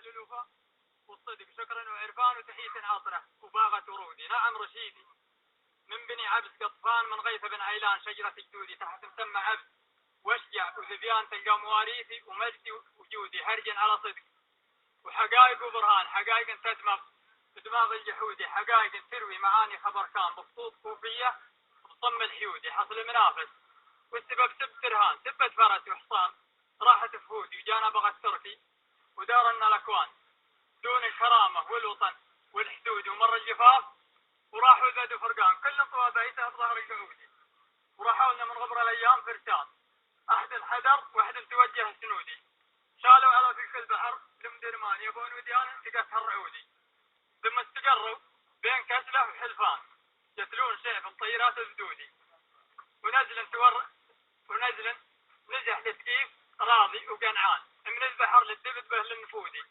الألوفة والصدق شكرا وعرفان وتحية عاطرة وباغة ورودي. نعم رشيدي من بني عبس قطفان من غيث بن عيلان شجرة جدودي تحت مسمى عبس واشجع وذبيان تلقى مواريثي ومجدي وجودي هرجا على صدق وحقائق وبرهان حقائق تدمغ دماغ الجحودي حقائق تروي معاني خبر كان بخطوط كوفية بصم الحيودي حصل منافس والسبب سب ترهان سبت فرس وحصان راحت فهودي وجانا بغى التركي ودارنا الاكوان دون الكرامة والوطن والحدود ومر الجفاف وراحوا زادوا فرقان كل طوى بيته بظهر القعودي وراحوا لنا من غبر الايام فرسان احد الحذر واحد توجه سنودي شالوا على في كل بحر لمدرمان يبون وديان انتقتها الرعودي ثم استقروا بين كسله وحلفان يتلون شيء في الطيرات الزدودي ونزل نزح للكيف راضي وقنعان من البحر للدبد به للنفودي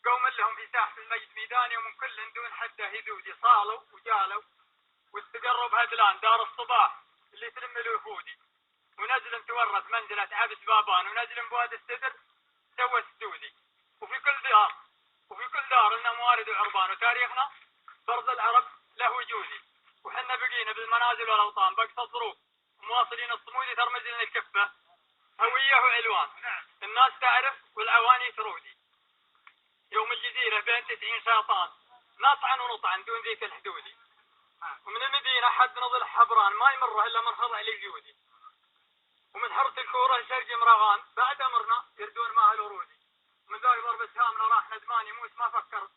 قوم لهم في ساحة المجد ميداني ومن كل دون حده هذودي صالوا وجالوا واستقروا بهدلان دار الصباح اللي تلم الوفودي ونزل تورث منزلة عبس بابان ونزل بواد السدر سوى السدودي وفي كل دار لنا موارد وعربان وتاريخنا برض العرب له وجودي وحنا بقينا بالمنازل والاوطان بقص الظروف ومواصلين الصمودي ترمز لنا الكفة هوية وعلوان الناس تعرف والعواني ترودي يوم الجزيرة بين 90 شيطان نطعن ونطعن دون ذيك الحدودي ومن المدينة حد نضل حبران ما يمره إلا من خضع للجودي ومن حرة الكورة شرق مراغان بعد أمرنا يردون معها الورودي من ذاك ضرب سهامنا راح ندمان يموت ما فكر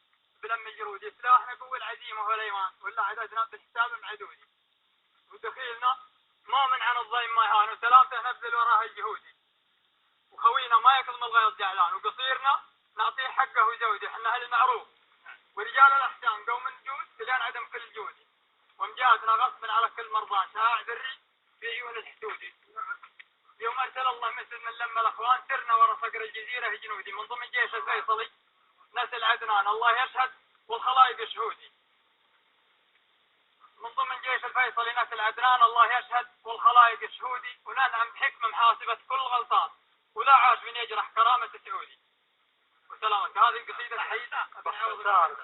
بلم الجرودي سلاحنا قوة العزيمة والأيمان ولا عددنا بالحساب المعدودي ودخيلنا ما من عن الضيم ما يهان وسلامته نبذل وراها الجهودي وخوينا ما يكظم الغيظ جعلان وقصيرنا نعطيه حقه وزودي حنا أهل المعروف ورجال الأحسان قوم الجود لان عدم كل جودي ومجازنا غصبا على كل مرضان شاع ذري في عيون الحدودي يوم أرسل الله مثل من لما الأخوان سرنا ورا صقر الجزيرة جنودي من ضمن جيش الفيصلي نسل عدنان الله يشهد والخلائق شهودي من ضمن جيش الفيصلي نسل عدنان الله يشهد والخلائق شهودي وننعم بحكمة محاسبة كل غلطان ولا عاش من يجرح كرامة السعودي وسلامك. هذه القصيدة الحقيقة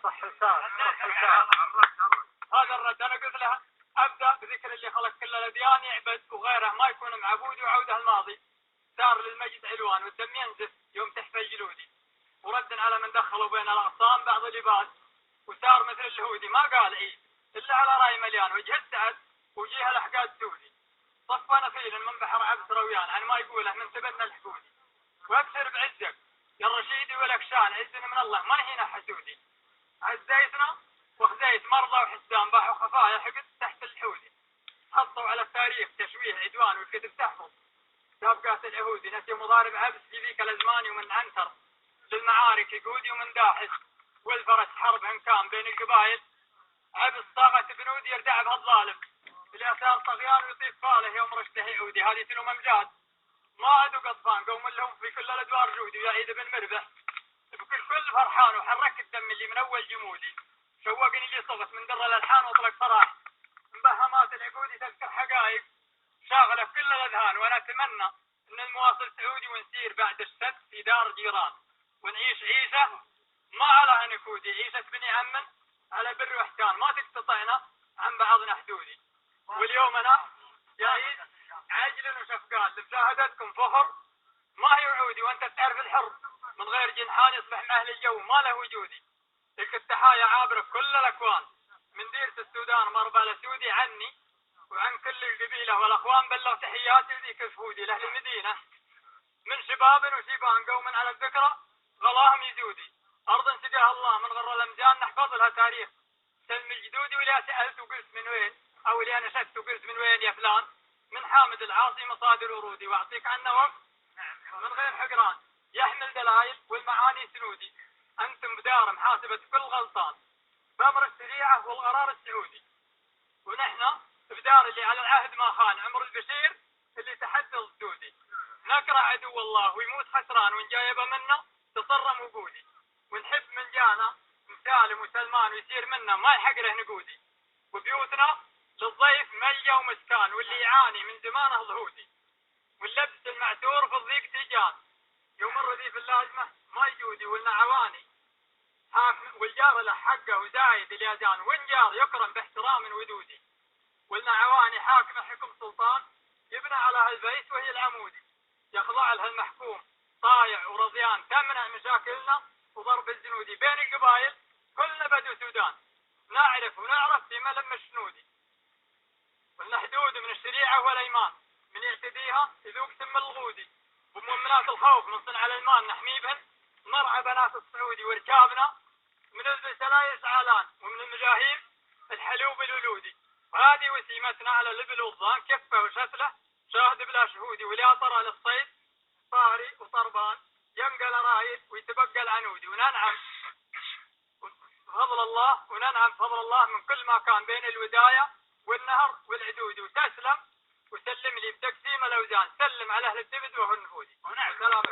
صح لسان هذا الرد أنا قلت لها أبدأ بذكر اللي خلق كل الأديان يعبد وغيره ما يكون معبود وعوده الماضي سار للمجد علوان والدم ينزف يوم تحفى جلودي ورد على من دخلوا بين الأغصان بعض العباد وسار مثل اليهودي ما قال عيد إلا على رأي مليان وجه السعد وجيه الأحقاد سودي صفى نفيل من بحر عبس رويان عن ما يقوله من تبنى الحدودي وابشر بعزك يا الرشيدي والأكشان عزنا من الله ما هنا حسودي عزيتنا وخزيت مرضى وحسان باحوا خفايا حقد تحت الحودي حطوا على التاريخ تشويه عدوان والكذب تحفظ سابقات اليهودي نسي مضارب عبس في ذيك الأزمان ومن عنتر للمعارك يقودي ومن داحس والفرس حرب كان بين القبائل عبس طاقة بنودي يردع بهالظالم اليسار طغيان ويطيف فاله يوم رشته يعودي هذه تلو ممجاد ما عادوا قطفان قوم لهم في كل الأدوار جودي ويعيد بن مربح بكل فرحان وحرك الدم اللي من أول جمودي شوقني اللي صغت من در الألحان واطلق فرح مبهمات العقودي تذكر حقائق شاغلة في كل الأذهان وأنا أتمنى أن المواصل سعودي ونسير بعد السد في دار جيران ونعيش عيشة ما على نكودي عيشة بني عم على بر واحسان ما تقتطعنا عن بعضنا حدودي واليوم أنا جاي عاجل وشفقان لمشاهدتكم فخر ما هي وعودي وأنت تعرف الحر من غير جنحان يصبح مهل الجو ما له وجودي تلك التحايا عابرة كل الأكوان من ديرة السودان مربى سودي عني وعن كل القبيلة والأخوان بلغ تحياتي ذيك الفهودي لأهل المدينة من شباب وشيبان قوم على الذكرى غلاهم يزودي أرض سقاها الله من غر الأمجان نحفظ لها تاريخ سلم الجدودي ولا سألت وقلت من وين أو اللي أنا شفت وقلت من وين يا فلان من حامد العاصي مصادر ورودي وأعطيك عنه وقت من غير حقران يحمل دلائل والمعاني سنودي أنتم بدار محاسبة كل غلطان بأمر الشريعة والقرار السعودي ونحن بدار اللي على العهد ما خان عمر البشير اللي تحدى السدودي نكره عدو الله ويموت خسران وإن جايب منا تصرم وجودي ونحب من جانا مسالم وسلمان ويصير منا ما يحق له نقودي وبيوتنا للضيف ملجا ومسكان واللي يعاني من زمانه ظهودي واللبس المعتور في الضيق تيجان يوم الرديف اللازمة ما يجودي ولنا عواني حاكم والجار له حقه وزايد اليدان، والجار يكرم باحترام ودودي. والمعواني حاكمه حكم سلطان يبنى على هالبيت وهي العمودي، يخضع لها المحكوم طايع ورضيان، تمنع مشاكلنا وضرب الجنودي بين القبائل كلنا بدو سودان، نعرف ونعرف في ملم الشنودي. ولنا حدود من الشريعة والأيمان، من يعتديها يذوق سم الغودي. ومؤمنات الخوف من صنع الألمان نحمي بهن، نرعى بنات السعودي وركابنا من البسلايس عالان، ومن المجاهيل الحلوب الولودي. وهذه وسيمتنا على الإبل والضان كفة وشتله، شاهد بلا شهودي. ولا طرى للصيد صاري وطربان، ينقل رايد ويتبقى العنودي. وننعم بفضل الله، وننعم بفضل الله من كل ما كان بين الوداية والنهر والعدودي. وتسلم وسلم لي بتقسيم الأوزان، سلم على أهل الدبد وهو النفودي. ونعم سلام.